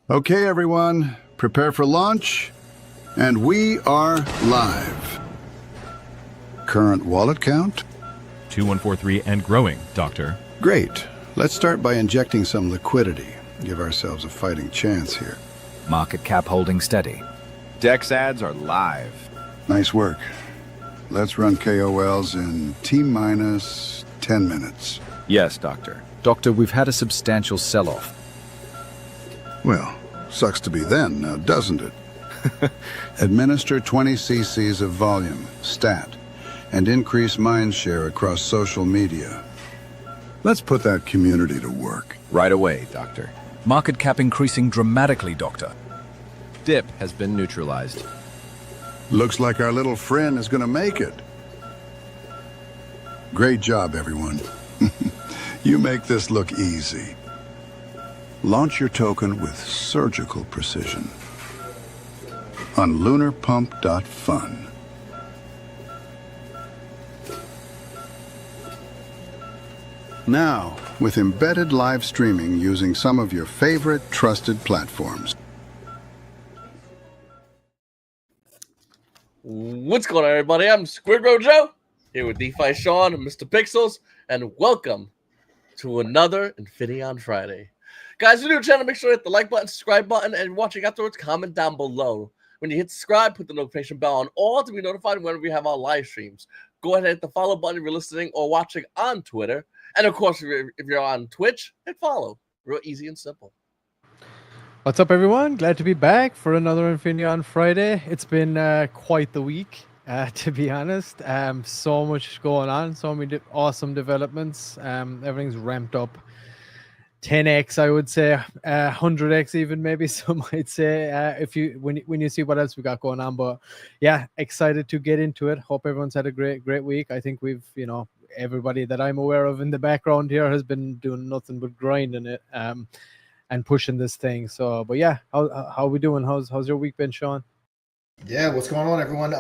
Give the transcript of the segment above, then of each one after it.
Okay, everyone, prepare for launch, and we are live. Current wallet count? 2143 and growing, Doctor. Great. Let's start by injecting some liquidity. Give ourselves a fighting chance here. Market cap holding steady. Dex ads are live. Nice work. Let's run KOLs in T-minus 10 minutes. Yes, Doctor. Doctor, we've had a substantial sell-off. Well, sucks to be then, now doesn't it? Administer 20 cc's of volume, stat, and increase mind share across social media. Let's put that community to work. Right away, Doctor. Market cap increasing dramatically, Doctor. Dip has been neutralized. Looks like our little friend is gonna make it. Great job, everyone. You make this look easy. Launch your token with surgical precision on LunarPump.fun. Now, with embedded live streaming using some of your favorite trusted platforms. What's going on, everybody? I'm Squidrow Joe, here with DeFi Sean and Mr. Pixels, and welcome to another Infinaeon Friday. Guys, if you're new to the channel, make sure to hit the like button, subscribe button, and watching afterwards, comment down below. When you hit subscribe, put the notification bell on all to be notified whenever we have our live streams. Go ahead and hit the follow button if you're listening or watching on Twitter. And of course, if you're on Twitch, hit follow. Real easy and simple. What's up, everyone? Glad to be back for another Infinaeon Friday. It's been quite the week, to be honest. So much going on, so many awesome developments. Everything's ramped up 10x, I would say, 100x even, maybe some might say, when you see what else we got going on. But yeah, excited to get into it. Hope everyone's had a great week. I think we've, everybody that I'm aware of in the background here has been doing nothing but grinding it. And pushing this thing. So, but yeah, how we doing? How's your week been, Sean? Yeah, what's going on, everyone?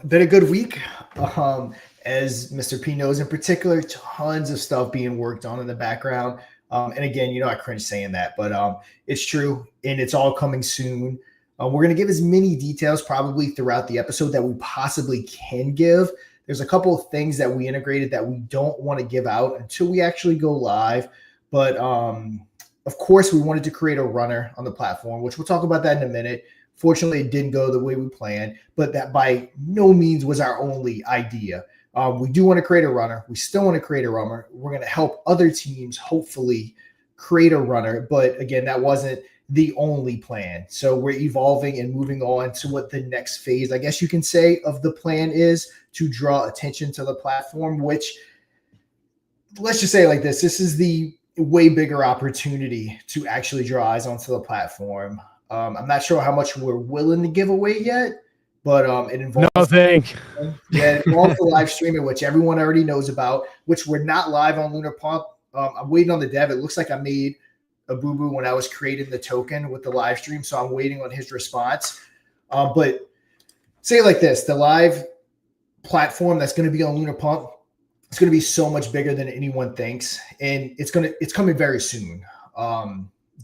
Been a good week. As Mr. P knows, in particular, tons of stuff being worked on in the background. And again, I cringe saying that, but it's true, and it's all coming soon. We're going to give as many details probably throughout the episode that we possibly can give. There's a couple of things that we integrated that we don't want to give out until we actually go live, but of course, we wanted to create a runner on the platform, which we'll talk about that in a minute. Fortunately, it didn't go the way we planned, but that by no means was our only idea. We do want to create a runner. We still want to create a runner. We're going to help other teams hopefully create a runner. But again, that wasn't the only plan. So we're evolving and moving on to what the next phase, I guess you can say, of the plan is to draw attention to the platform, which let's just say it like this. This is the way bigger opportunity to actually draw eyes onto the platform. I'm not sure how much we're willing to give away yet, but it involves it involves the live streaming, which everyone already knows about, which we're not live on LunarPump. I'm waiting on the dev. It looks like I made a boo-boo when I was creating the token with the live stream, so I'm waiting on his response. But say it like this, the live platform that's going to be on LunarPump, it's going to be so much bigger than anyone thinks, and it's coming very soon.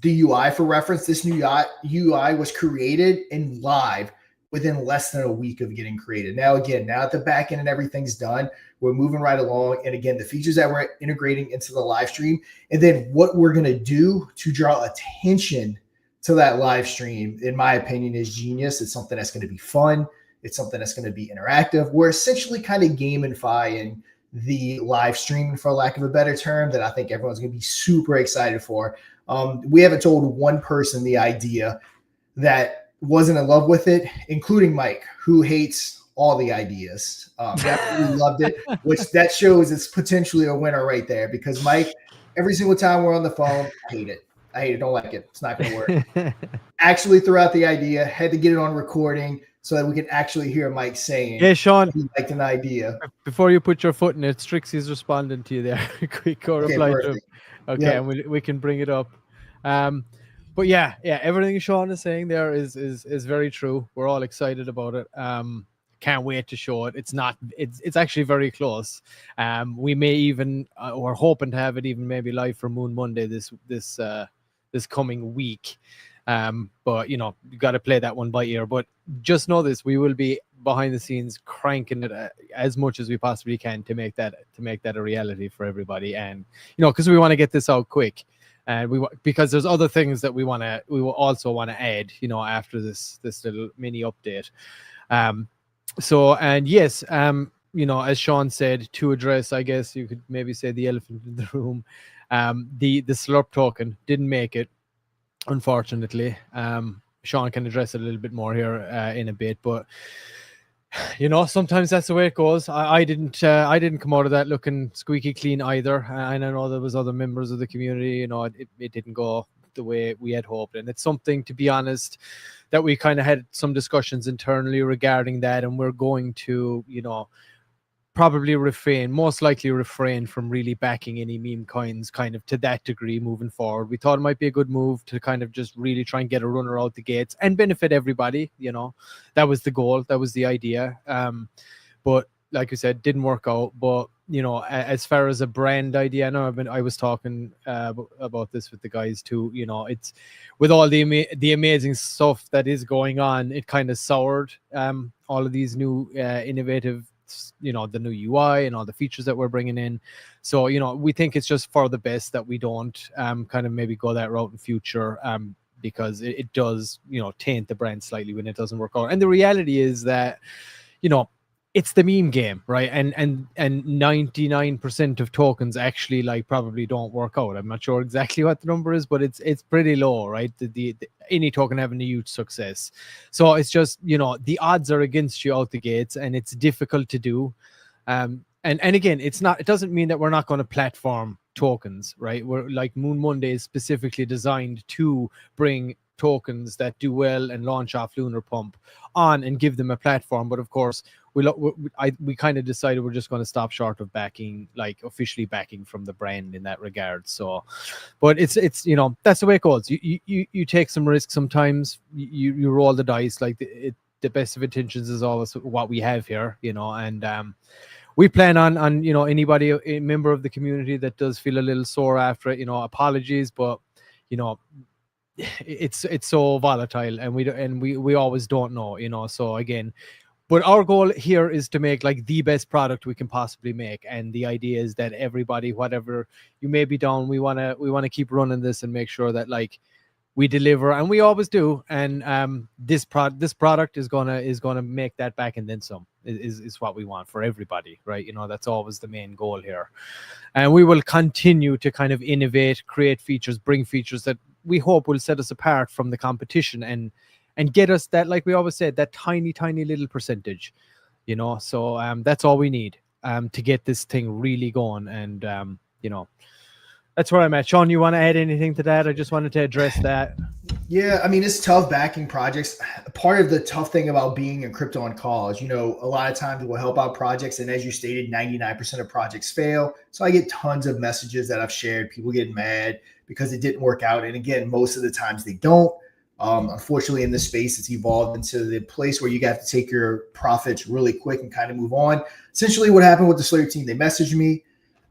The UI, for reference, this new UI was created and live within less than a week of getting created. Now that the back end and everything's done, we're moving right along. And again, the features that we're integrating into the live stream, and then what we're going to do to draw attention to that live stream, in my opinion, is genius. It's something that's going to be fun. It's something that's going to be interactive. We're essentially kind of gamifying the live streaming, for lack of a better term, that I think everyone's going to be super excited for. We haven't told one person the idea that wasn't in love with it, including Mike, who hates all the ideas. Definitely loved it, which that shows it's potentially a winner right there, because Mike, every single time we're on the phone, I hate it. Don't like it. It's not going to work. Actually threw out the idea, had to get it on recording so that we can actually hear Mike saying, "Hey, Sean, he liked an idea." Before you put your foot in it, Strixie's responding to you there. Quick reply to him. Okay, yeah. And we can bring it up. But yeah, everything Sean is saying there is very true. We're all excited about it. Can't wait to show it. It's actually very close. We may even, we're hoping to have it even maybe live for Moon Monday this coming week. But you got to play that one by ear. But just know this: we will be behind the scenes cranking it as much as we possibly can to make that a reality for everybody. And because we want to get this out quick, and because there's other things that we will also want to add, after this little mini update. So, and yes, as Sean said, to address, I guess you could maybe say, the elephant in the room, the Slurp token didn't make it, unfortunately. Sean can address it a little bit more here in a bit, but sometimes that's the way it goes. I didn't come out of that looking squeaky clean either, and I know there was other members of the community. It didn't go the way we had hoped, and it's something, to be honest, that we kind of had some discussions internally regarding that, and we're going to probably most likely refrain from really backing any meme coins kind of to that degree moving forward. We thought it might be a good move to kind of just really try and get a runner out the gates and benefit everybody. That was the goal, that was the idea. But like you said, didn't work out. But as far as a brand idea, I was talking about this with the guys too. It's with all the amazing stuff that is going on, it kind of soured all of these new innovative, the new UI and all the features that we're bringing in. So we think it's just for the best that we don't kind of maybe go that route in future, because it does taint the brand slightly when it doesn't work out. And the reality is that it's the meme game, right? And 99% of tokens actually probably don't work out. I'm not sure exactly what the number is, but it's pretty low, right? The any token having a huge success. So it's just the odds are against you out the gates, and it's difficult to do. And again, it doesn't mean that we're not going to platform tokens, right? We're like Moon Monday is specifically designed to bring tokens that do well and launch off LunarPump on and give them a platform. But of course, we kind of decided we're just going to stop short of backing, officially backing from the brand in that regard. So, but it's that's the way it goes. You take some risks sometimes. You roll the dice. The best of intentions is always what we have here, and we plan on anybody, a member of the community that does feel a little sore after it, apologies, but it's so volatile, and we always don't know, so again, but our goal here is to make the best product we can possibly make. And the idea is that everybody, whatever you may be down, we want to keep running this and make sure that we deliver, and we always do. And this product is gonna make that back and then some. Is what we want for everybody, right? That's always the main goal here. And we will continue to kind of innovate, create features, bring features that we hope will set us apart from the competition and get us that, like we always said, that tiny little percentage, so that's all we need to get this thing really going. And that's where I'm at. Sean, you want to add anything to that? I just wanted to address that. Yeah, I mean, it's tough backing projects. Part of the tough thing about being in crypto on call is, a lot of times we'll help out projects, and as you stated, 99% of projects fail. So I get tons of messages that I've shared, people getting mad because it didn't work out. And again, most of the times they don't. Unfortunately, in this space, it's evolved into the place where you got to take your profits really quick and kind of move on. Essentially, what happened with the Slayer team, they messaged me,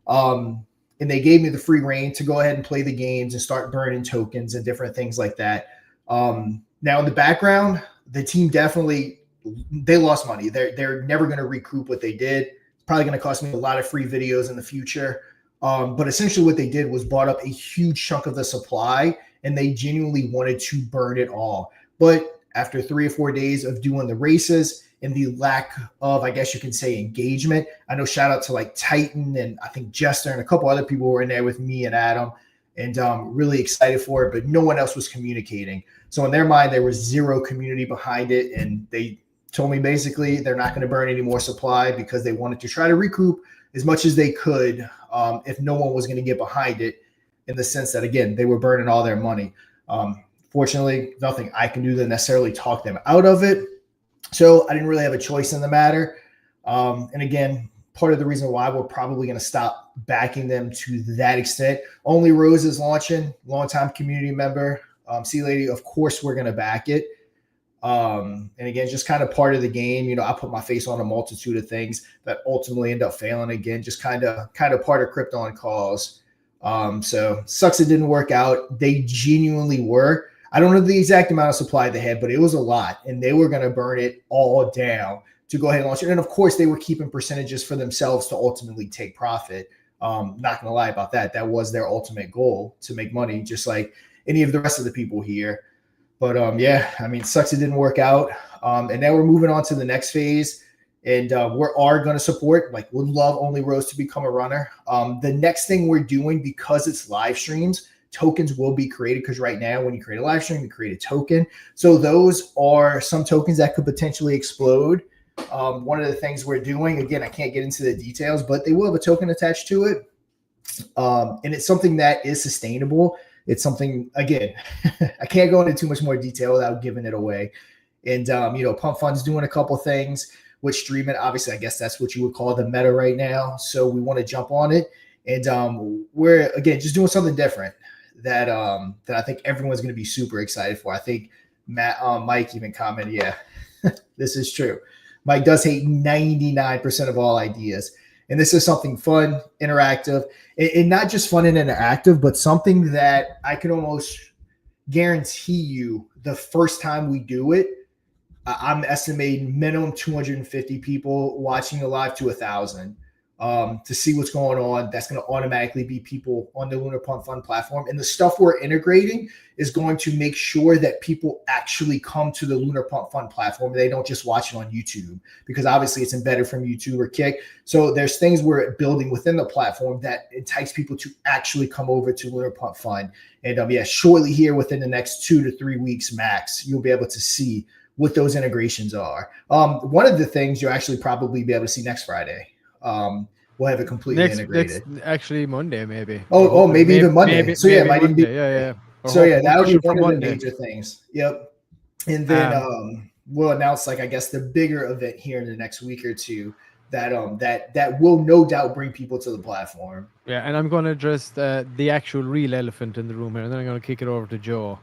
and they gave me the free reign to go ahead and play the games and start burning tokens and different things like that. Now, in the background, the team they lost money. They're never going to recoup what they did. It's probably going to cost me a lot of free videos in the future. But essentially what they did was bought up a huge chunk of the supply, and they genuinely wanted to burn it all. But after 3 or 4 days of doing the races and the lack of, I guess you can say, engagement, I know shout out to Titan and I think Jester and a couple other people were in there with me and Adam, and really excited for it, but no one else was communicating. So in their mind, there was zero community behind it. And they told me basically they're not going to burn any more supply because they wanted to try to recoup as much as they could if no one was going to get behind it, in the sense that, again, they were burning all their money. Fortunately, nothing I can do to necessarily talk them out of it. So I didn't really have a choice in the matter. And again, part of the reason why we're probably going to stop backing them to that extent. Only Rose is launching, longtime community member. C Lady, of course, we're going to back it. And again, just kind of part of the game. I put my face on a multitude of things that ultimately end up failing. Again, just kind of part of crypto on calls. So sucks it didn't work out. They genuinely were. I don't know the exact amount of supply they had, but it was a lot, and they were going to burn it all down to go ahead and launch it. And of course, they were keeping percentages for themselves to ultimately take profit. Not going to lie about that. That was their ultimate goal, to make money, just like any of the rest of the people here. But yeah, I mean, sucks it didn't work out. And now we're moving on to the next phase. And we are going to support, like, would love Only Rose to become a runner. The next thing we're doing, because it's live streams, tokens will be created, because right now when you create a live stream, you create a token. So those are some tokens that could potentially explode. One of the things we're doing, again, I can't get into the details, but they will have a token attached to it. And it's something that is sustainable. It's something, again, I can't go into too much more detail without giving it away. And, Pump Fun's doing a couple things with streaming. Obviously, I guess that's what you would call the meta right now. So we want to jump on it. And we're, again, just doing something different that I think everyone's going to be super excited for. I think Mike even commented, yeah, this is true. Mike does hate 99% of all ideas. And this is something fun, interactive, and not just fun and interactive, but something that I can almost guarantee you the first time we do it, I'm estimating minimum 250 people watching the live to 1,000 to see what's going on. That's going to automatically be people on the LunarPumpFun platform. And the stuff we're integrating is going to make sure that people actually come to the LunarPumpFun platform. They don't just watch it on YouTube, because obviously it's embedded from YouTube or Kick. So there's things we're building within the platform that entice people to actually come over to LunarPumpFun. And yeah, shortly here within the next 2 to 3 weeks max, you'll be able to see what those integrations are. One of the things you'll actually probably be able to see next Friday. We'll have it completely integrated. Next, actually Monday, maybe. Maybe even Monday. Maybe, so yeah, it might even be. Yeah. So yeah, that'll be one of the Monday. major things. Yep. And then we'll announce, like, I guess, the bigger event here in the next week or two that will no doubt bring people to the platform. Yeah, and I'm going to address the actual real elephant in the room here, and then I'm going to kick it over to Joe.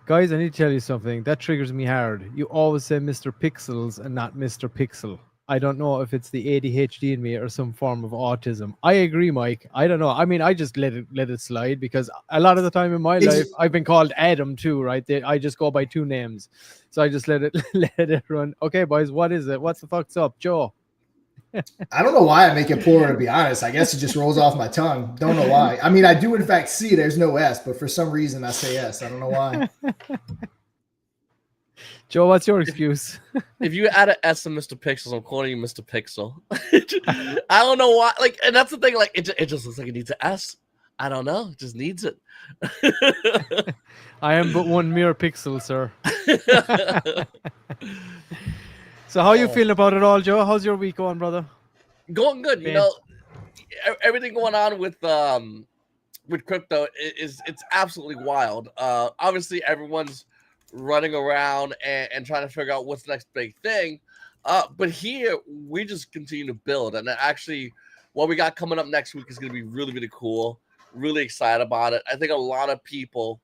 Guys, I need to tell you something. That triggers me hard. You always say Mr. Pixels and not Mr. Pixel. I don't know if it's the ADHD in me or some form of autism. I agree, Mike. I don't know. I mean, I just let it slide, because a lot of the time in my life, I've been called Adam too, right? I just go by 2 names. So I just let it run. Okay, boys, what is it? What's the fuck's up? Joe? I don't know why I make it plural, to be honest. I guess it just rolls off my tongue. Don't know why. I mean, I do in fact see there's no S, but for some reason I say S. I don't know why. Joe, what's your excuse? If you add an S to Mr. Pixels, I'm calling you Mr. Pixel. I don't know why. Like, and that's the thing. Like, it just looks like it needs an S. I don't know. It just needs it. I am but one mere pixel, sir. So how are you feeling about it all, Joe? How's your week going, brother? Going good. You know, everything going on with crypto it's absolutely wild. Obviously, everyone's running around and trying to figure out what's the next big thing. But here, we just continue to build. And actually, what we got coming up next week is going to be really, really cool. Really excited about it. I think a lot of people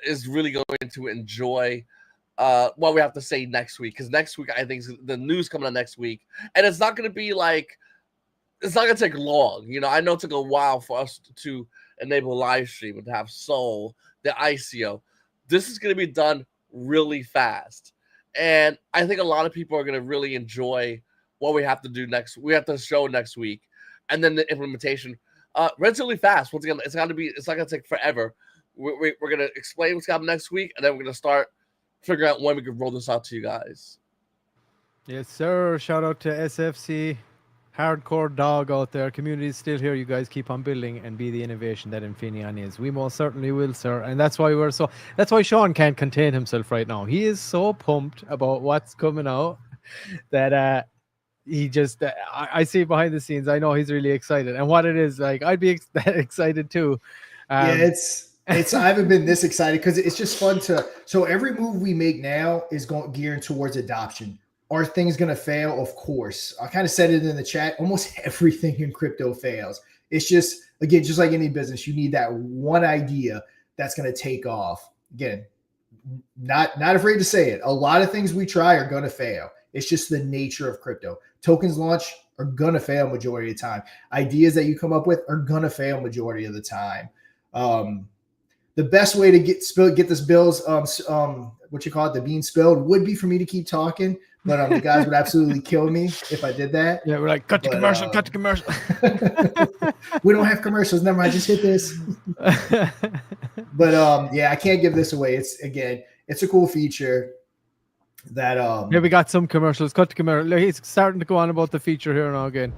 is really going to enjoy what we have to say next week, because next week I think the news coming out next week, and it's not going to be like, it's not going to take long. You know, I know it took a while for us to enable live stream and to have Soul, the ICO. This is going to be done really fast, and I think a lot of people are going to really enjoy what we have to do next. We have to show next week, and then the implementation relatively fast. Once again, it's not going to take forever. We're going to explain what's happening next week, and then we're going to start figure out when we can roll this out to you guys. Yes, sir. Shout out to SFC, hardcore dog out there. Community is still here. You guys keep on building and be the innovation that Infinaeon is. We most certainly will, sir. And that's why that's why Sean can't contain himself right now. He is so pumped about what's coming out that he just I see behind the scenes. I know he's really excited. And what it is, like, I'd be excited too. Yeah, I haven't been this excited, because it's just fun so every move we make now is geared towards adoption. Are things going to fail? Of course. I kind of said it in the chat. Almost everything in crypto fails. It's just, again, just like any business, you need that one idea that's going to take off. Again, not afraid to say it. A lot of things we try are going to fail. It's just the nature of crypto. Tokens launch are going to fail majority of the time. Ideas that you come up with are going to fail majority of the time. the best way to get this Bills what you call it, the bean spilled, would be for me to keep talking. But the guys would absolutely kill me if I did that. Yeah, we're like, cut the commercial, cut the commercial. We don't have commercials. Never mind, just hit this. But yeah, I can't give this away. It's a cool feature that Yeah, we got some commercials. Cut the commercial. He's starting to go on about the feature here now again.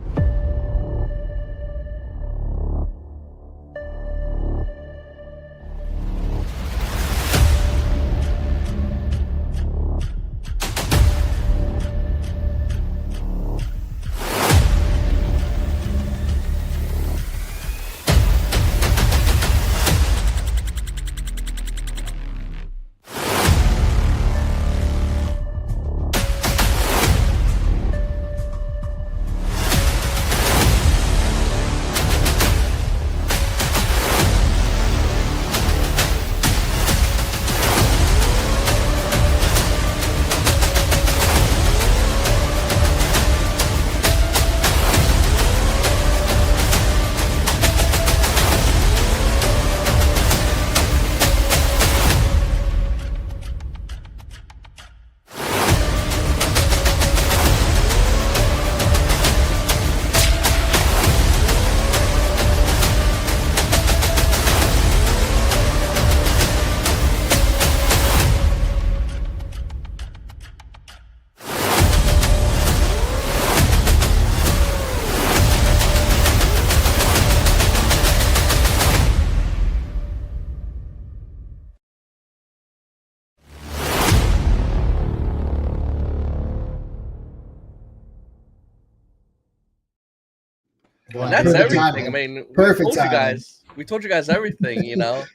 Well, And that's perfect everything. timing. I mean, Perfect timing. we told you guys everything, you know.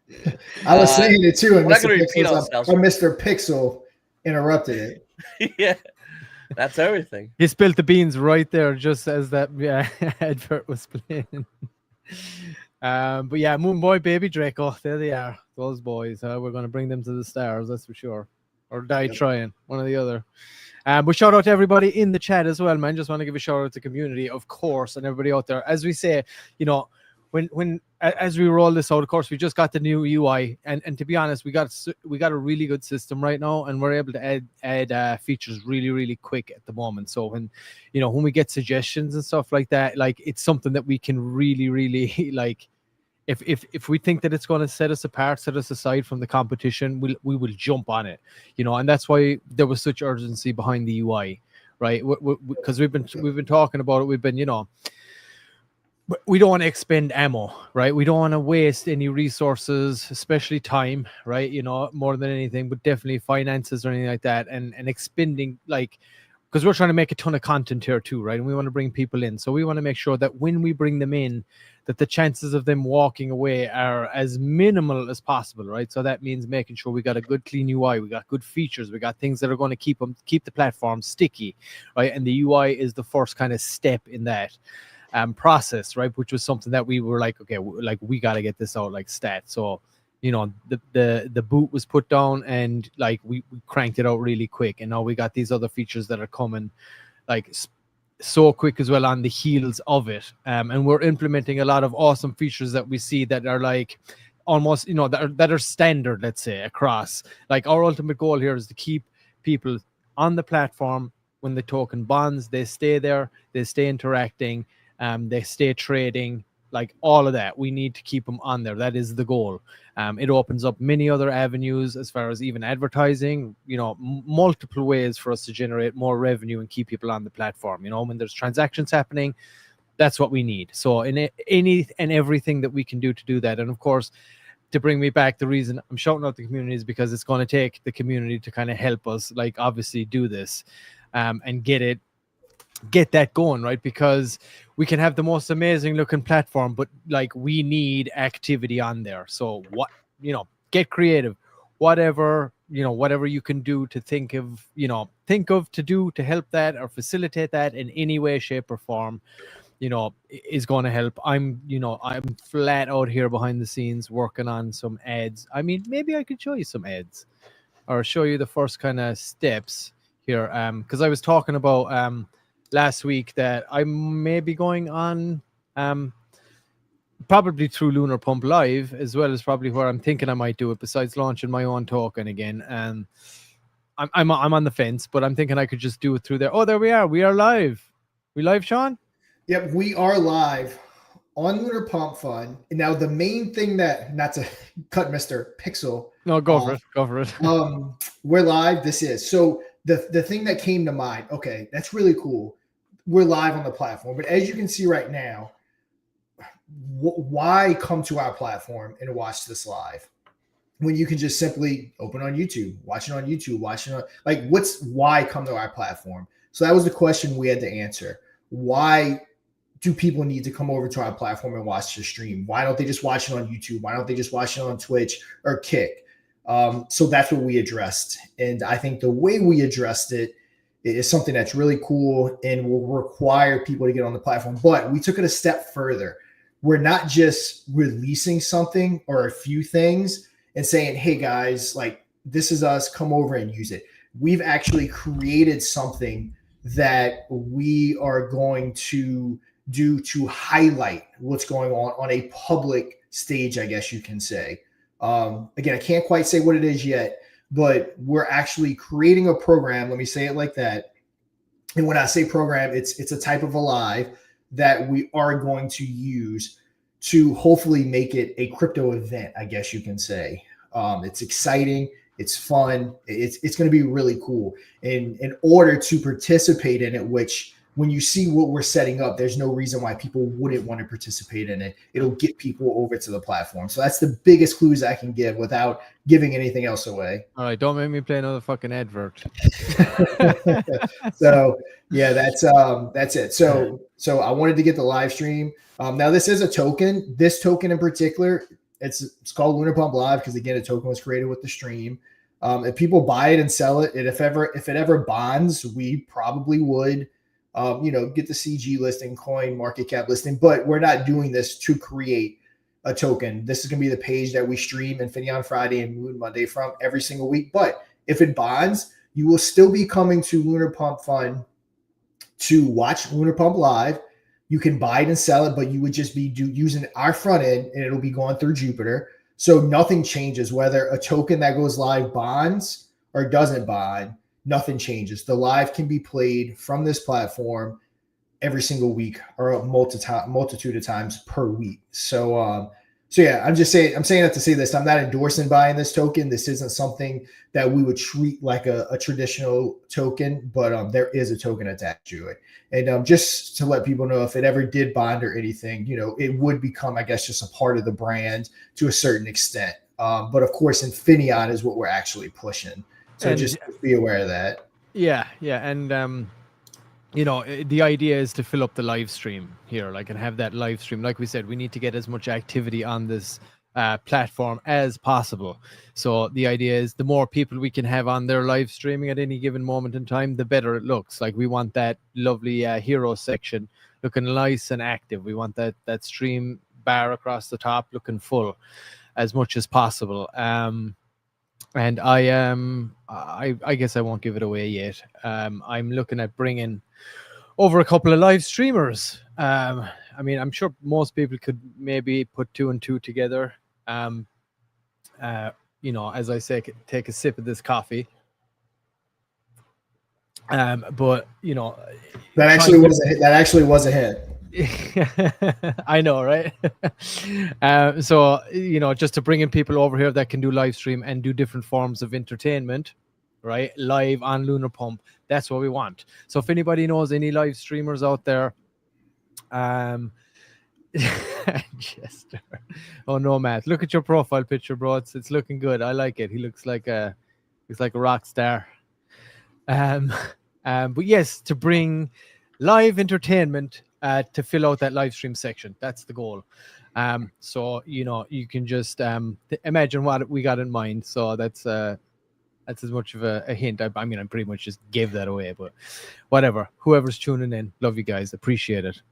I was saying it too, and we're not Mr. gonna repeat Pixels, ourselves. or Mr. Pixel interrupted it. Yeah, that's everything. He spilled the beans right there, just as that advert was playing. But yeah, Moon Boy, Baby Draco, there they are. Those boys. We're going to bring them to the stars, that's for sure. Or die trying, one or the other. But shout out to everybody in the chat as well, man. Just want to give a shout out to the community, of course, and everybody out there. As we say, you know, as we roll this out, of course, we just got the new UI, and to be honest, we got a really good system right now, and we're able to add features really quick at the moment. So when we get suggestions and stuff like that, like it's something that we can really like. If we think that it's going to set us apart, set us aside from the competition, we will jump on it, and that's why there was such urgency behind the UI, right? Because we've been talking about it. We've been, we don't want to expend ammo, right? We don't want to waste any resources, especially time, right? More than anything, but definitely finances or anything like that, and expending because we're trying to make a ton of content here too, right? And we want to bring people in, so we want to make sure that when we bring them in, that the chances of them walking away are as minimal as possible, right? So that means making sure we got a good, clean UI, we got good features, we got things that are going to keep the platform sticky, right? And the UI is the first kind of step in that process, right? Which was something that we were like, okay, we got to get this out like stat. So, the boot was put down, and we cranked it out really quick, and now we got these other features that are coming so quick as well on the heels of it, and we're implementing a lot of awesome features that we see that are almost that are standard, let's say, across. Our ultimate goal here is to keep people on the platform. When they token bonds, they stay there, they stay interacting, they stay trading, all of that. We need to keep them on there. That is the goal. It opens up many other avenues as far as even advertising, multiple ways for us to generate more revenue and keep people on the platform. When there's transactions happening, that's what we need. So in any and everything that we can do to do that. And of course, to bring me back, the reason I'm shouting out the community is because it's going to take the community to kind of help us, obviously do this and get that going, right? Because we can have the most amazing looking platform, but we need activity on there. So get creative, whatever you can do to think of to do to help that or facilitate that in any way, shape, or form, is going to help. I'm flat out here behind the scenes working on some ads. I mean, maybe I could show you some ads or show you the first kind of steps here, because I was talking about last week that I may be going on probably through Lunar Pump Live, as well as probably where I'm thinking I might do it, besides launching my own token again. I'm on the fence, but I'm thinking I could just do it through there. Oh, there we are. We are live. We live, Sean? Yep, we are live on LunarPumpFun. Now, the main thing that, not to cut Mr. Pixel. No, go for it. Go for it. We're live. This is. So the thing that came to mind, okay, that's really cool. We're live on the platform. But as you can see right now, why come to our platform and watch this live when you can just simply open on YouTube, watch it on YouTube, watch it on, like, why come to our platform? So that was the question we had to answer. Why do people need to come over to our platform and watch the stream? Why don't they just watch it on YouTube? Why don't they just watch it on Twitch or Kick? So that's what we addressed. And I think the way we addressed it is something that's really cool and will require people to get on the platform. But we took it a step further. We're not just releasing something or a few things and saying, hey guys, like, this is us, come over and use it. We've actually created something that we are going to do to highlight what's going on a public stage, I guess you can say. Again, I can't quite say what it is yet, but we're actually creating a program. Let me say it like that. And when I say program, it's a type of a live that we are going to use to hopefully make it a crypto event, I guess you can say. It's exciting. It's fun. It's going to be really cool. And in order to participate in it, which when you see what we're setting up, there's no reason why people wouldn't want to participate in it. It'll get people over to the platform. So that's the biggest clues I can give without giving anything else away. All right, don't make me play another fucking advert. So yeah, that's it. So I wanted to get the live stream. Now this is a token. This token in particular, it's called LunarPump Live because, again, a token was created with the stream. If people buy it and sell it, and if it ever bonds, we probably would, get the CG listing, coin market cap listing. But we're not doing this to create a token. This is going to be the page that we stream Infinaeon Friday and Moon Monday from every single week. But if it bonds, you will still be coming to LunarPumpFun to watch LunarPump Live. You can buy it and sell it, but you would just be using our front end, and it'll be going through Jupiter. So nothing changes. Whether a token that goes live bonds or doesn't bond, nothing changes. The live can be played from this platform every single week or a multitude of times per week. So yeah, I'm saying that to say this. I'm not endorsing buying this token. This isn't something that we would treat like a traditional token, but there is a token attached to it. And just to let people know, if it ever did bond or anything, it would become, I guess, just a part of the brand to a certain extent. But of course, Infinion is what we're actually pushing. So just be aware of that. Yeah. And the idea is to fill up the live stream here, and have that live stream. Like we said, we need to get as much activity on this platform as possible. So the idea is the more people we can have on their live streaming at any given moment in time, the better it looks. Like, we want that lovely hero section looking nice and active. We want that stream bar across the top looking full as much as possible. And I guess I won't give it away yet. I'm looking at bringing over a couple of live streamers. I'm sure most people could maybe put two and two together. As I say, take a sip of this coffee. But that actually was a hit. I know, right? So just to bring in people over here that can do live stream and do different forms of entertainment, right? Live on LunarPump. That's what we want. So if anybody knows any live streamers out there, Chester. Oh no, Matt, look at your profile picture, bro. It's looking good. I like it. He looks like a rock star. But yes, to bring live entertainment to fill out that live stream section. That's the goal. So you can just imagine what we got in mind. So that's as much of a hint. I pretty much just gave that away, but whatever. Whoever's tuning in, love you guys, appreciate it.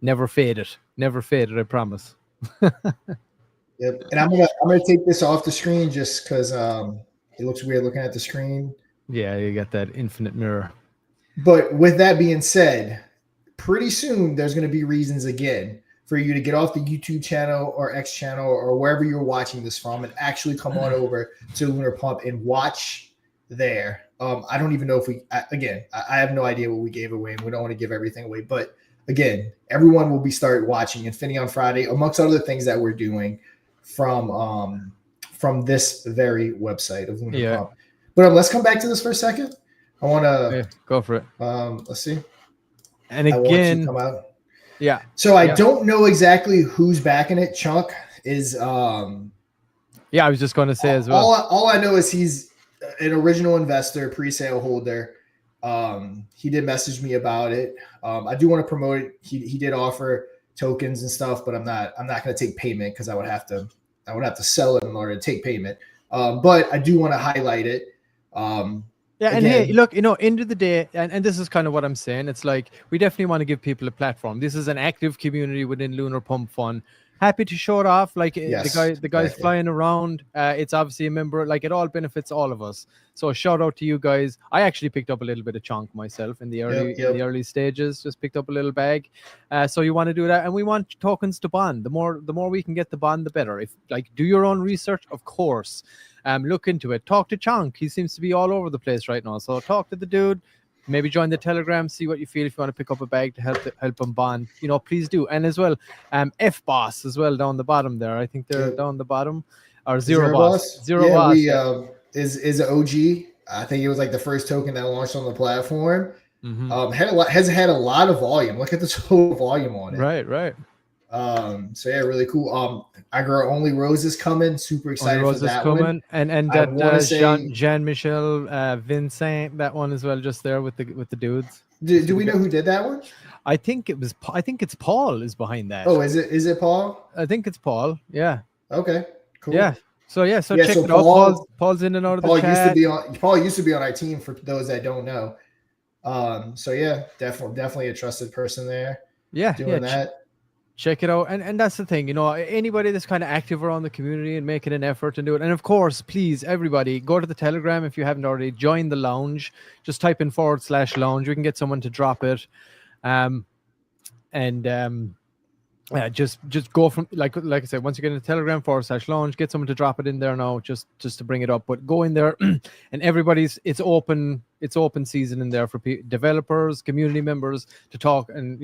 Never fade it, I promise. Yep. And I'm gonna take this off the screen just because it looks weird looking at the screen. Yeah, you got that infinite mirror. But with that being said, pretty soon there's going to be reasons again for you to get off the YouTube channel or X channel or wherever you're watching this from and actually come on over to Lunar Pump and watch there. I don't even know if I have no idea what we gave away, and we don't want to give everything away. But again, everyone will be started watching Infinaeon Friday, amongst other things that we're doing from this very website of Lunar Pump. But let's come back to this for a second. I want to go for it. Let's see. And again, come out. Yeah. So I don't know exactly who's backing it. Chunk is. Yeah, I was just going to say as well. All I know is he's an original investor, pre-sale holder. He did message me about it. I do want to promote it. He did offer tokens and stuff, but I'm not going to take payment because I would have to sell it in order to take payment. But I do want to highlight it. Yeah, and hey, look, end of the day, and this is kind of what I'm saying. It's like we definitely want to give people a platform. This is an active community within LunarPumpFun. Happy to show it off. Like the guy's flying around. It's obviously a member. Like it all benefits all of us. So a shout out to you guys. I actually picked up a little bit of chunk myself in the early stages. Just picked up a little bag. So you want to do that, and we want tokens to bond. The more we can get the bond, the better. If do your own research, of course. Look into it. Talk to Chunk. He seems to be all over the place right now. So talk to the dude. Maybe join the Telegram. See what you feel. If you want to pick up a bag to help them bond, please do. And as well, F Boss as well down the bottom there. I think they're down the bottom. Or Zero Boss. Zero Boss. Is an OG. I think it was like the first token that launched on the platform. Has had a lot of volume. Look at the total volume on it. Right. So yeah, really cool. I Girl Only Rose is coming. Super excited for that one. And that Jean-Michel Vincent, that one as well, just there with the dudes. Do we know who did that one? I think it's Paul is behind that. Oh, is it Paul? I think it's Paul. Yeah. Okay. Cool. Yeah. So check it out. Paul's in and out of the chat. Paul used to be on our team, for those that don't know. So yeah, definitely a trusted person there. Yeah. Doing that. Check it out. And that's the thing, anybody that's kind of active around the community and making an effort to do it. And of course, please, everybody, go to the Telegram if you haven't already. Join the lounge. Just type in /lounge. We can get someone to drop it. Just go from like I said, once you get in the Telegram /lounge, get someone to drop it in there now, just to bring it up. But go in there, and it's open season in there for developers, community members to talk and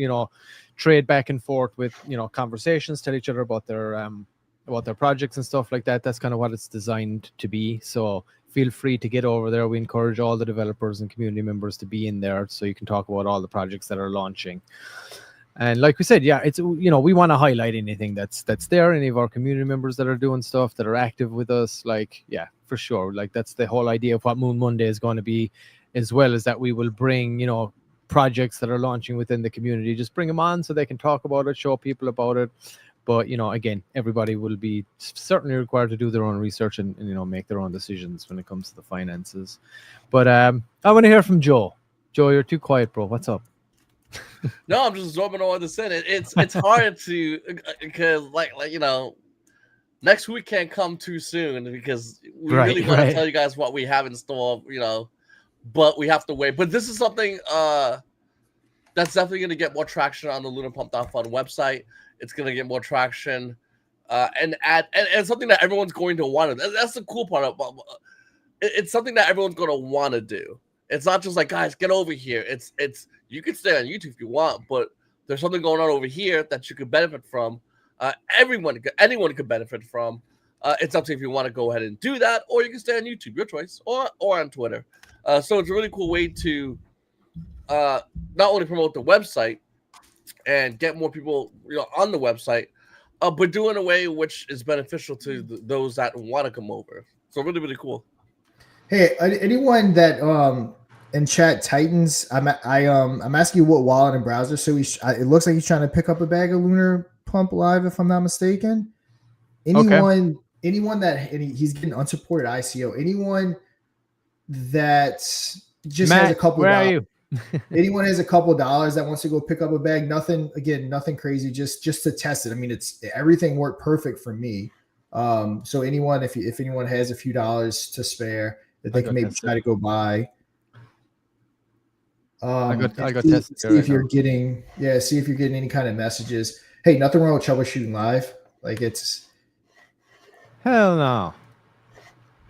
trade back and forth with conversations, tell each other about their projects and stuff like that. That's kind of what it's designed to be. So feel free to get over there. We encourage all the developers and community members to be in there so you can talk about all the projects that are launching. And like we said, it's we want to highlight anything that's there, any of our community members that are doing stuff, that are active with us. For sure. That's the whole idea of what Moon Monday is going to be, as well as that we will bring projects that are launching within the community. Just bring them on so they can talk about it, show people about it. But again, everybody will be certainly required to do their own research and make their own decisions when it comes to the finances. But I want to hear from Joe. Joe, you're too quiet, bro. What's up? No, I'm just absorbing all this in. It's hard to, because next week can't come too soon because we really want to tell you guys what we have in store, but we have to wait. But this is something that's definitely going to get more traction on the LunarPump.fun website. It's going to get more traction, and something that everyone's going to want to. That's the cool part about it's something that everyone's going to want to do. It's not just like, guys, get over here. It's you can stay on YouTube if you want, but there's something going on over here that you could benefit from. Anyone could benefit from. It's up to you if you want to go ahead and do that, or you can stay on YouTube, your choice, or on Twitter. So it's a really cool way to not only promote the website and get more people on the website, but do it in a way which is beneficial to those that want to come over. So really, really cool. Hey, anyone that in chat Titans, I'm asking you what wallet and browser. So it looks like he's trying to pick up a bag of Lunar Pump Live, if I'm not mistaken. Anyone that he's getting unsupported ICO. Anyone that just Matt, has a couple. Where are you? Anyone has a couple dollars that wants to go pick up a bag. Nothing crazy. Just to test it. I mean, everything worked perfect for me. So anyone, if anyone has a few dollars to spare that they can maybe try to go buy. I got see tested. if you're getting any kind of messages. Hey, nothing wrong with troubleshooting live. Like it's, Hell no.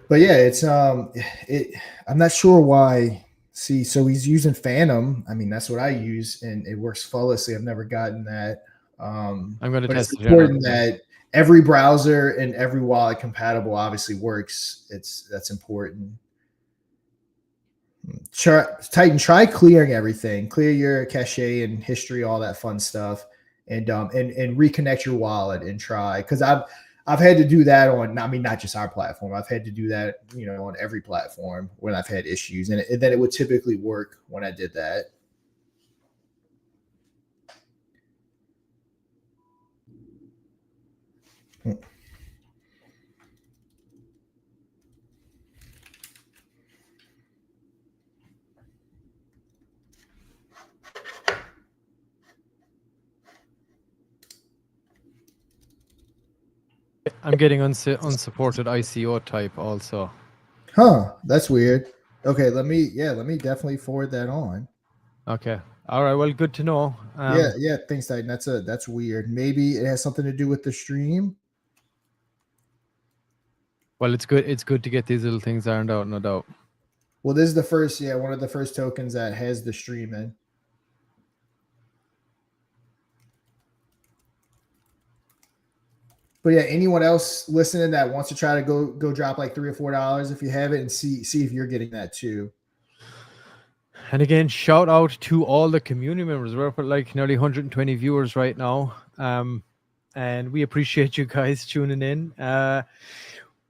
but yeah, it's it. I'm not sure why. See, so he's using Phantom. I mean, that's what I use, and it works flawlessly. I've never gotten that. I'm going to But it's test it here. important that every browser and every wallet compatible obviously works. That's important. Titan, try clearing everything, clear your cache and history, all that fun stuff, and reconnect your wallet and try, because I've had to do that on, I mean, not just our platform. I've had to do that, on every platform when I've had issues, and then it would typically work when I did that. I'm getting unsupported ICO type also. Huh, that's weird. Okay, let me definitely forward that on. Okay. All right. Well, good to know. Yeah, thanks, Titan. That's weird. Maybe it has something to do with the stream. Well, it's good. It's good to get these little things ironed out, no doubt. Well, this is the first, one of the first tokens that has the stream in. But yeah, anyone else listening that wants to try to go drop like $3 or $4 if you have it, and see if you're getting that too. And again, shout out to all the community members. We're up at like nearly 120 viewers right now. And we appreciate you guys tuning in. As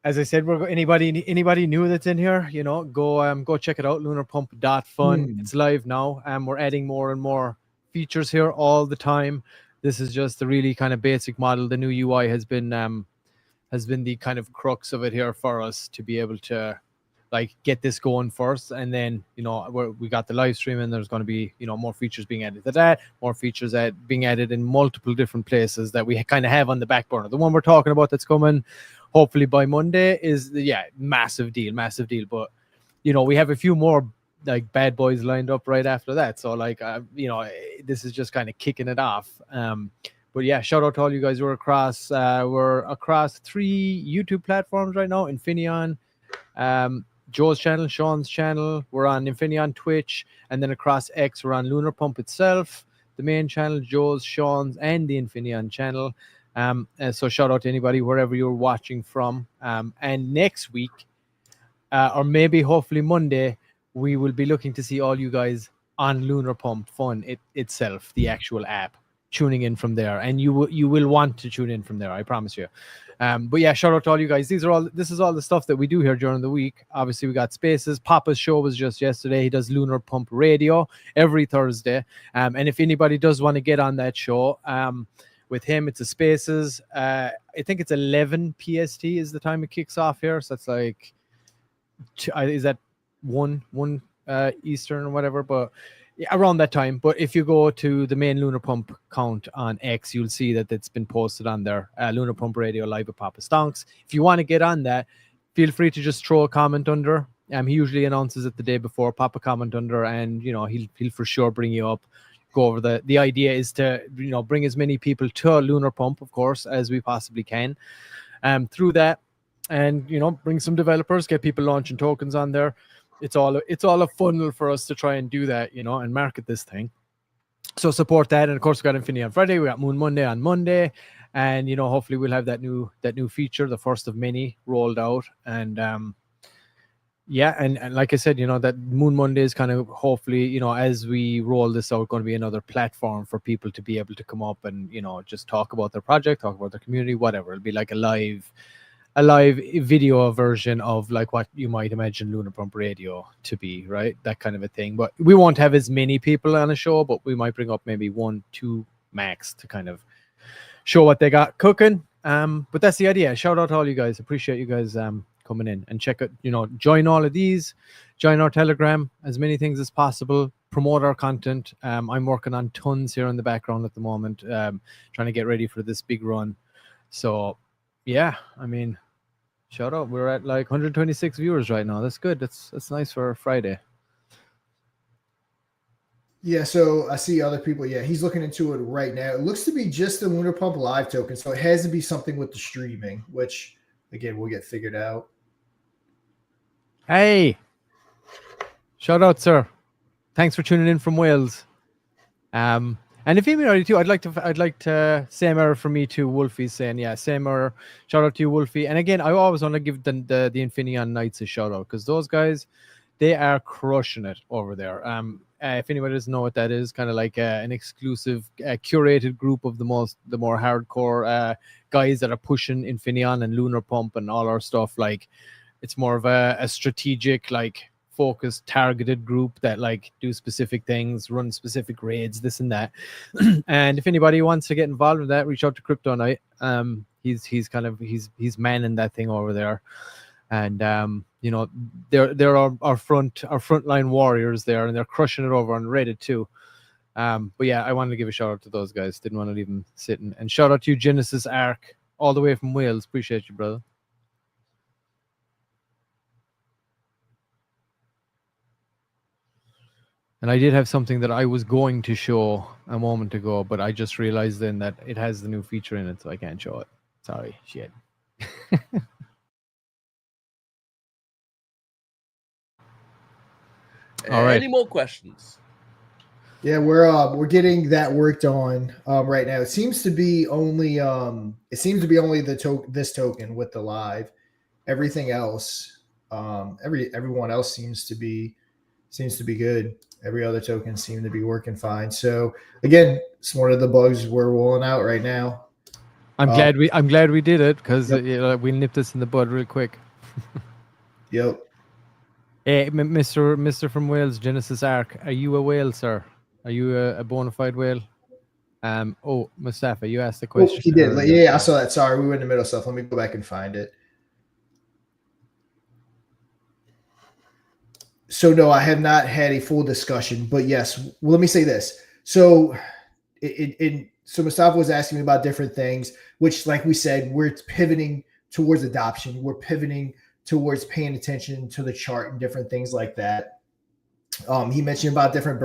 I said, anybody new that's in here, go check it out, LunarPump.fun. It's live now. We're adding more and more features here all the time. This is just the really kind of basic model. The new UI has been the kind of crux of it here for us to be able to like get this going first, and then we got the live stream, and there's going to be more features being added to that, more features being added in multiple different places that we kind of have on the back burner. The one we're talking about that's coming hopefully by Monday is massive deal. But we have a few more like bad boys lined up right after that, so like this is just kind of kicking it off. But yeah, shout out to all you guys. We're across 3 YouTube platforms right now: Infinaeon, Joe's channel, Sean's channel. We're on Infinaeon Twitch, and then across X we're on LunarPump itself, the main channel, Joe's, Sean's, and the Infinaeon channel. So shout out to anybody wherever you're watching from. And next week, or maybe hopefully Monday, we will be looking to see all you guys on LunarPumpFun itself, the actual app, tuning in from there, and you will want to tune in from there, I promise you. But yeah, shout out to all you guys. This is all the stuff that we do here during the week. Obviously we got spaces. Papa's show was just yesterday. He does LunarPump Radio every Thursday, and if anybody does want to get on that show with him, it's a spaces. I think it's 11 PST is the time it kicks off here, so it's like is that 1 Eastern or whatever, but around that time. But if you go to the main LunarPump account on X, you'll see that it's been posted on there, LunarPump Radio live with Papa Stonks. If you want to get on that, feel free to just throw a comment under. He usually announces it the day before. Pop a comment under, and he'll for sure bring you up. Go over the idea is to bring as many people to LunarPump, of course, as we possibly can through that, and bring some developers, get people launching tokens on there. It's all a funnel for us to try and do that, and market this thing. So support that. And of course, we got Infinaeon Friday, we got Moon Monday on Monday, and hopefully we'll have that new feature, the first of many, rolled out. And and like I said, that Moon Monday is kind of hopefully, as we roll this out, going to be another platform for people to be able to come up and just talk about their project, talk about their community, whatever. It'll be like a live video version of like what you might imagine LunarPump Radio to be, right? That kind of a thing. But we won't have as many people on a show, but we might bring up maybe 1, 2 max to kind of show what they got cooking. But that's the idea. Shout out to all you guys. Appreciate you guys coming in, and check it, join all of these, join our Telegram, as many things as possible, promote our content. I'm working on tons here in the background at the moment, trying to get ready for this big run. So yeah, I mean, shout out. We're at like 126 viewers right now. That's good. That's nice for a Friday. Yeah, so I see other people. Yeah, he's looking into it right now. It looks to be just the Lunar Pump Live token, so it has to be something with the streaming, which again we'll get figured out. Hey, shout out, sir. Thanks for tuning in from Wales. And if anybody too, I'd like to same error for me too. Wolfie's saying, yeah, same error. Shout out to you, Wolfie. And again, I always want to give the Infinion Knights a shout out because those guys, they are crushing it over there. If anybody doesn't know what that is, kind of like an exclusive, curated group of the more hardcore guys that are pushing Infinion and LunarPump and all our stuff. Like, it's more of a strategic, like, focused, targeted group that like do specific things, run specific raids, this and that. And if anybody wants to get involved with that, reach out to Crypto Knight. He's manning that thing over there. And they're our frontline warriors there, and they're crushing it over on Reddit too. But yeah, I wanted to give a shout out to those guys. Didn't want to leave them sitting. And shout out to you, Genesis Arc, all the way from Wales. Appreciate you, brother. And I did have something that I was going to show a moment ago, but I just realized then that it has the new feature in it, so I can't show it. Sorry, shit. All right. Any more questions? Yeah, we're getting that worked on right now. It seems to be only this token with the live. Everything else, everyone else seems to be good. Every other token seemed to be working fine. So again, it's one of the bugs we're rolling out right now. I'm glad we did it because we nipped this in the bud real quick. Yep. Hey, Mr. from Wales, Genesis Arc, are you a whale, sir? Are you a bona fide whale? Mustafa, you asked the question. He did. Yeah, I saw that. Sorry, we were in the middle of stuff. Let me go back and find it. So no, I have not had a full discussion, but yes, well, let me say this. So so Mustafa was asking me about different things, which, like we said, we're pivoting towards adoption. We're pivoting towards paying attention to the chart and different things like that. He mentioned about different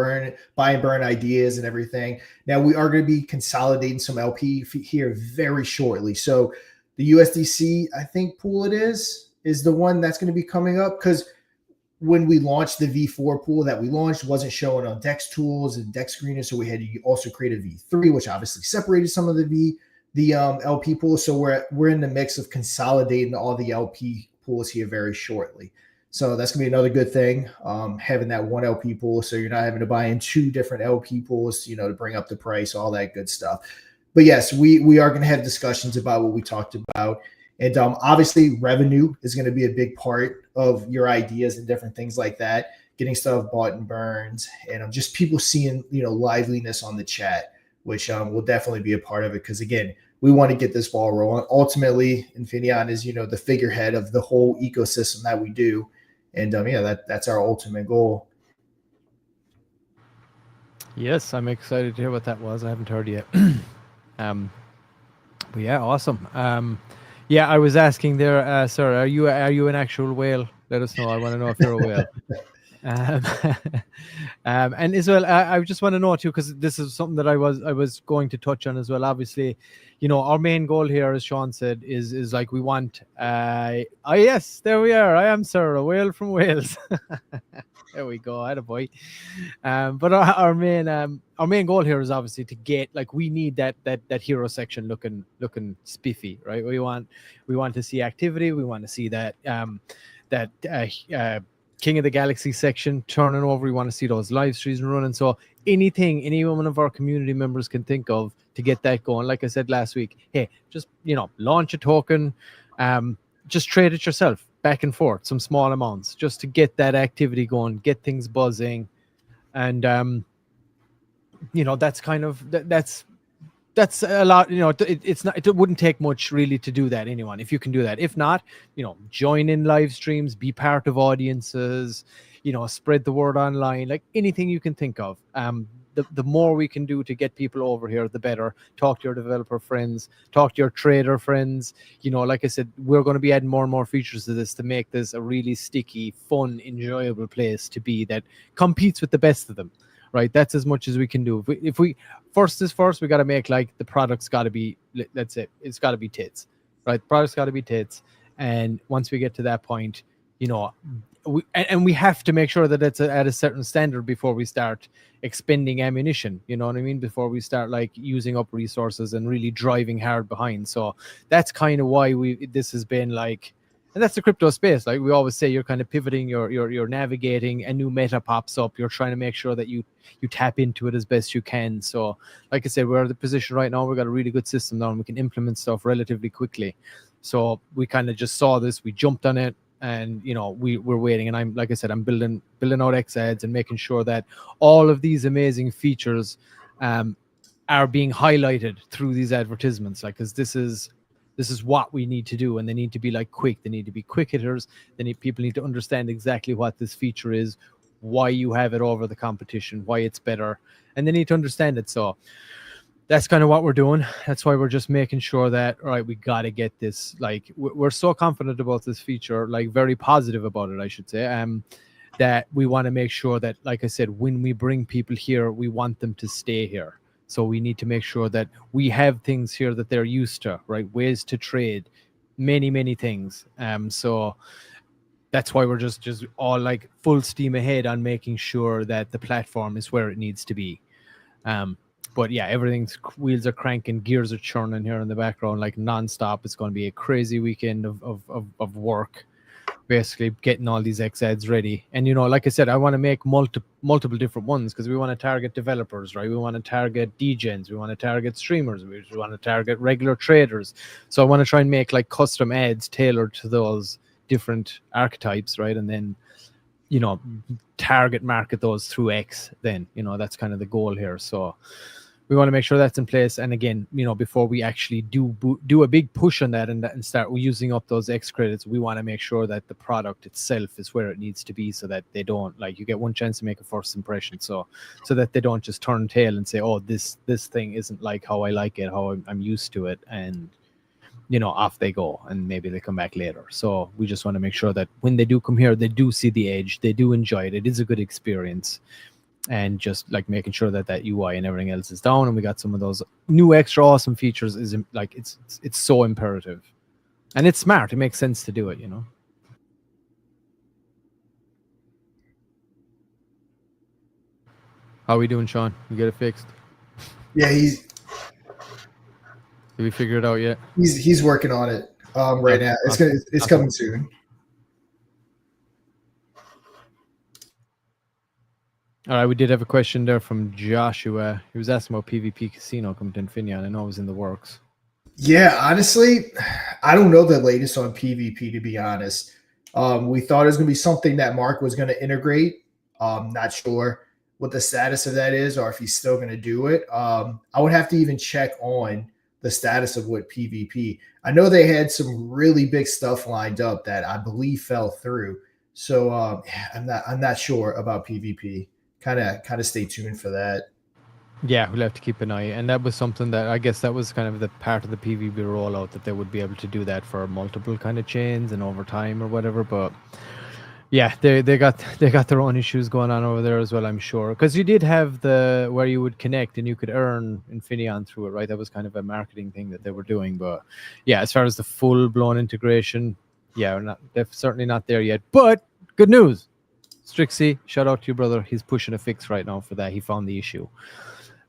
buy and burn ideas and everything. Now we are going to be consolidating some LP here very shortly. So the USDC, I think pool is the one that's going to be coming up, because when we launched the V4 pool that we launched, wasn't showing on Dex tools and Dex screeners, so we had to also create a V3, which obviously separated some of the LP pools. So we're in the mix of consolidating all the LP pools here very shortly. So that's gonna be another good thing, having that one LP pool, so you're not having to buy in two different LP pools, to bring up the price, all that good stuff. But yes, we are going to have discussions about what we talked about. And obviously, revenue is going to be a big part of your ideas and different things like that. Getting stuff bought and burned, and just people seeing liveliness on the chat, which will definitely be a part of it. Because again, we want to get this ball rolling. Ultimately, Infinion is the figurehead of the whole ecosystem that we do, and that's our ultimate goal. Yes, I'm excited to hear what that was. I haven't heard yet. But yeah, awesome. Yeah, I was asking there, sir, are you an actual whale? Let us know. I want to know if you're a whale. And as well, I just want to know too, because this is something that I was going to touch on as well. Obviously, our main goal here, as Sean said, is like we want. Yes, there we are. I am, sir, a whale from Wales. There we go, attaboy. But our main goal here is obviously to get, like, we need that hero section looking spiffy, right? We want to see activity. We want to see that King of the Galaxy section turning over. We want to see those live streams running. So anything any one of our community members can think of to get that going. Like I said last week, hey, just launch a token, just trade it yourself back and forth, some small amounts, just to get that activity going, get things buzzing. And that's kind of that's a lot. It's not, it wouldn't take much really to do that, anyone, if you can do that. If not, join in live streams, be part of audiences, spread the word online, like anything you can think of. The more we can do to get people over here, the better. Talk to your developer friends, talk to your trader friends. Like I said, we're going to be adding more and more features to this to make this a really sticky, fun, enjoyable place to be that competes with the best of them, right? That's as much as we can do. If we first is first, we got to make like the product's got to be, that's it. It's got to be tits, right? The product's got to be tits. And once we get to that point, you know, we have to make sure that it's at a certain standard before we start expending ammunition, you know what I mean, before we start like using up resources and really driving hard behind. So that's kind of why this has been like, and that's the crypto space. Like we always say, you're kind of pivoting, you're navigating, a new meta pops up, you're trying to make sure that you tap into it as best you can. So like I said, we're at the position right now, we've got a really good system now and we can implement stuff relatively quickly. So we kind of just saw this, we jumped on it, and you know we're waiting. And I'm, like I said, I'm building out X ads and making sure that all of these amazing features are being highlighted through these advertisements. Like, because this is what we need to do, and they need to be like quick. They need to be quick hitters. People need to understand exactly what this feature is, why you have it over the competition, why it's better, and they need to understand it. So that's kind of what we're doing. That's why we're just making sure that, all right, we got to get this. Like, we're so confident about this feature, like very positive about it, I should say, that we want to make sure that, like I said, when we bring people here, we want them to stay here. So we need to make sure that we have things here that they're used to, right? Ways to trade, many things. So that's why we're just all like full steam ahead on making sure that the platform is where it needs to be. But yeah, everything's, wheels are cranking, gears are churning here in the background, like nonstop. It's going to be a crazy weekend of work, basically getting all these X ads ready. And, you know, like I said, I want to make multiple different ones, because we want to target developers, right? We want to target DJs, we want to target streamers, we want to target regular traders. So I want to try and make like custom ads tailored to those different archetypes, right? And then, you know, target market those through X. Then, you know, that's kind of the goal here. So we want to make sure that's in place. And again, you know, before we actually do a big push on that and start using up those X credits, we want to make sure that the product itself is where it needs to be, so that they don't, like, you get one chance to make a first impression, so that they don't just turn tail and say, oh, this thing isn't like how I like it, how I'm used to it, and, you know, off they go, and maybe they come back later. So we just want to make sure that when they do come here, they do see the edge, they do enjoy it, it is a good experience. And just like making sure that UI and everything else is down, and we got some of those new extra awesome features is like, it's so imperative, and it's smart. It makes sense to do it, you know. How are we doing, Sean? You get it fixed? Yeah, Did we figure it out yet? he's working on it right now. It's coming soon. All right, we did have a question there from Joshua. He was asking about PvP Casino coming to Infinaeon. I know it was in the works. Yeah, honestly, I don't know the latest on PvP, to be honest. We thought it was going to be something that Mark was going to integrate. Not sure what the status of that is, or if he's still going to do it. I would have to even check on the status of what PvP. I know they had some really big stuff lined up that I believe fell through. So I'm not sure about PvP. Kind of stay tuned for that. Yeah, we'll have to keep an eye. And that was something that I guess that was kind of the part of the PvP rollout, that they would be able to do that for multiple kind of chains and over time or whatever. But yeah, they got their own issues going on over there as well, I'm sure. Because you did have the where you would connect and you could earn Infinion through it, right? That was kind of a marketing thing that they were doing. But yeah, as far as the full blown integration, yeah, they're certainly not there yet. But good news. Strixie, shout out to your brother. He's pushing a fix right now for that. He found the issue.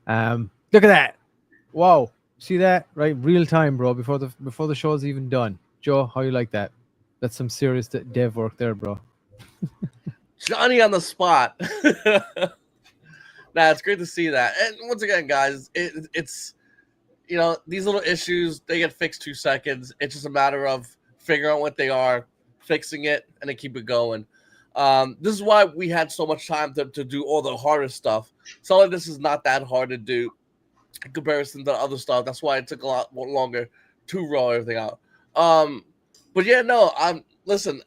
Look at that. Wow. See that? Right? Real time, bro, before the show's even done. Joe, how you like that? That's some serious dev work there, bro. Johnny on the spot. Nah, it's great to see that. And once again, guys, it's, you know, these little issues, they get fixed 2 seconds. It's just a matter of figuring out what they are, fixing it, and then keep it going. This is why we had so much time to do all the harder stuff. Some of this is not that hard to do in comparison to the other stuff. That's why it took a lot more longer to roll everything out. But yeah, no, listen,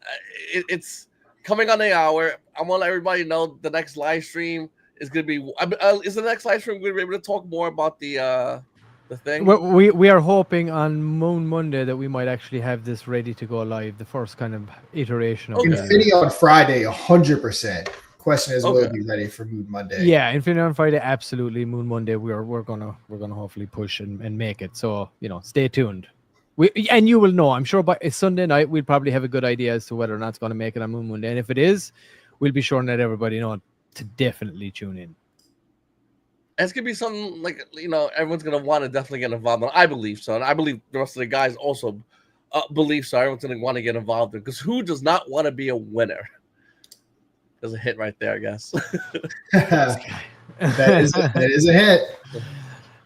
it's coming on the hour. I want to let everybody know the next live stream is going to be, is the next live stream going to be able to talk more about the thing? We are hoping on Moon Monday that we might actually have this ready to go live, the first kind of iteration of Infinaeon Friday, 100%. question is, will Okay. it be ready for Moon Monday? Yeah, Infinaeon Friday, absolutely. Moon Monday, we're gonna hopefully push and make it. So stay tuned. And you will know. I'm sure by Sunday night we'll probably have a good idea as to whether or not it's gonna make it on Moon Monday. And if it is, we'll be sure to let everybody know to definitely tune in. It's gonna be something like everyone's gonna want to definitely get involved in. I believe so, and I believe the rest of the guys also believe so. Everyone's gonna want to get involved in, because who does not want to be a winner? There's a hit right there, I guess. that is a hit.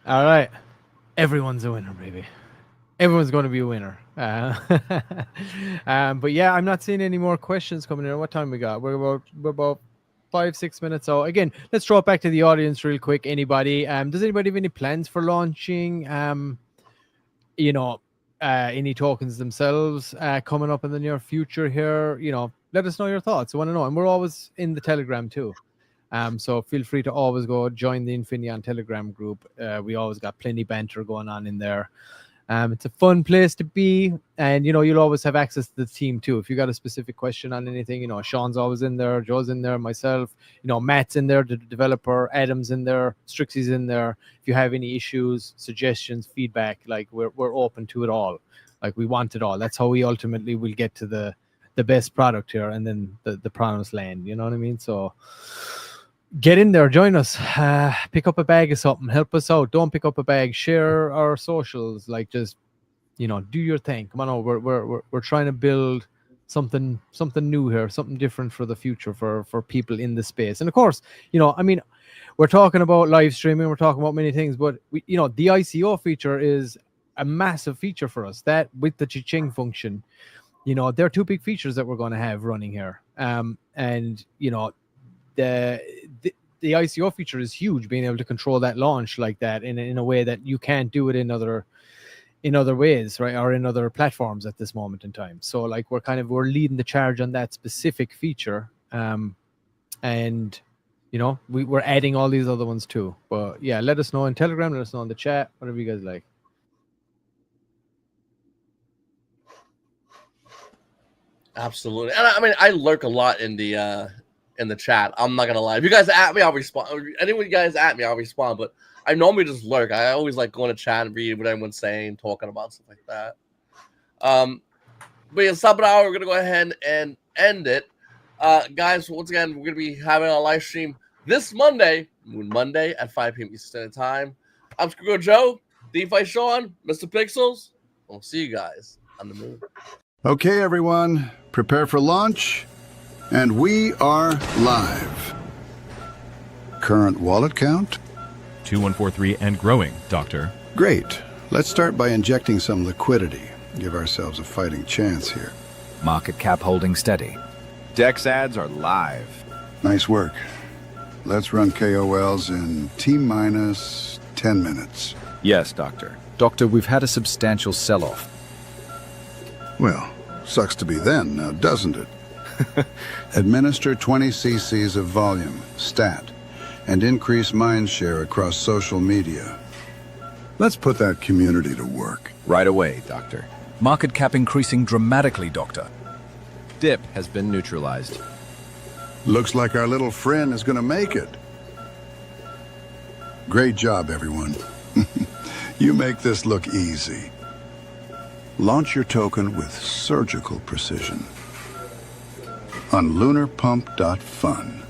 All right, everyone's a winner, baby. Everyone's going to be a winner. But yeah, I'm not seeing any more questions coming in. What time we got? We're about 5-6 minutes out. Again, let's throw it back to the audience real quick. Anybody? Does anybody have any plans for launching? Any tokens themselves coming up in the near future here? Let us know your thoughts. I want to know, and we're always in the Telegram too. So feel free to always go join the Infinaeon Telegram group. We always got plenty banter going on in there. It's a fun place to be, and you'll always have access to the team too. If you got a specific question on anything, Sean's always in there, Joe's in there, myself, Matt's in there, the developer, Adam's in there, Strixie's in there. If you have any issues, suggestions, feedback, like we're open to it all. Like we want it all. That's how we ultimately will get to the best product here, and then the promised land. You know what I mean? So get in there, join us, pick up a bag of something, help us out. Don't pick up a bag, share our socials, like just do your thing. Come on, we're trying to build something new here, something different for the future for people in the space. And of course, we're talking about live streaming, we're talking about many things, but the ICO feature is a massive feature for us. That with the Chi-Ching function, there are two big features that we're going to have running here. The ICO feature is huge, being able to control that launch like that in a way that you can't do it in other ways, right? Or in other platforms at this moment in time. So like we're leading the charge on that specific feature. And we're adding all these other ones too. But yeah, let us know in Telegram, let us know in the chat, whatever you guys like. Absolutely, and I lurk a lot in the chat. I'm not gonna lie. If you guys at me, I'll respond. Anyone you guys at me, I'll respond. But I normally just lurk. I always like going to chat and read what everyone's saying, talking about stuff like that. But yeah, stop an hour. We're gonna go ahead and end it, guys. Once again, we're gonna be having a live stream this Monday, Moon Monday at 5 p.m. Eastern Standard Time. I'm Squirrel Joe, DeFi Sean, Mr. Pixels. We'll see you guys on the moon. Okay, everyone, prepare for launch, and we are live. Current wallet count? 2143 and growing, Doctor. Great. Let's start by injecting some liquidity. Give ourselves a fighting chance here. Market cap holding steady. Dex ads are live. Nice work. Let's run KOLs in T-minus 10 minutes. Yes, Doctor. Doctor, we've had a substantial sell-off. Well, sucks to be then, now doesn't it? Administer 20 cc's of volume, stat, and increase mind share across social media. Let's put that community to work. Right away, Doctor. Market cap increasing dramatically, Doctor. Dip has been neutralized. Looks like our little friend is gonna make it. Great job, everyone. You make this look easy. Launch your token with surgical precision on LunarPump.fun.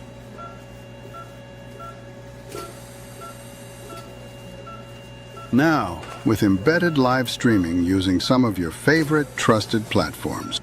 Now, with embedded live streaming using some of your favorite trusted platforms.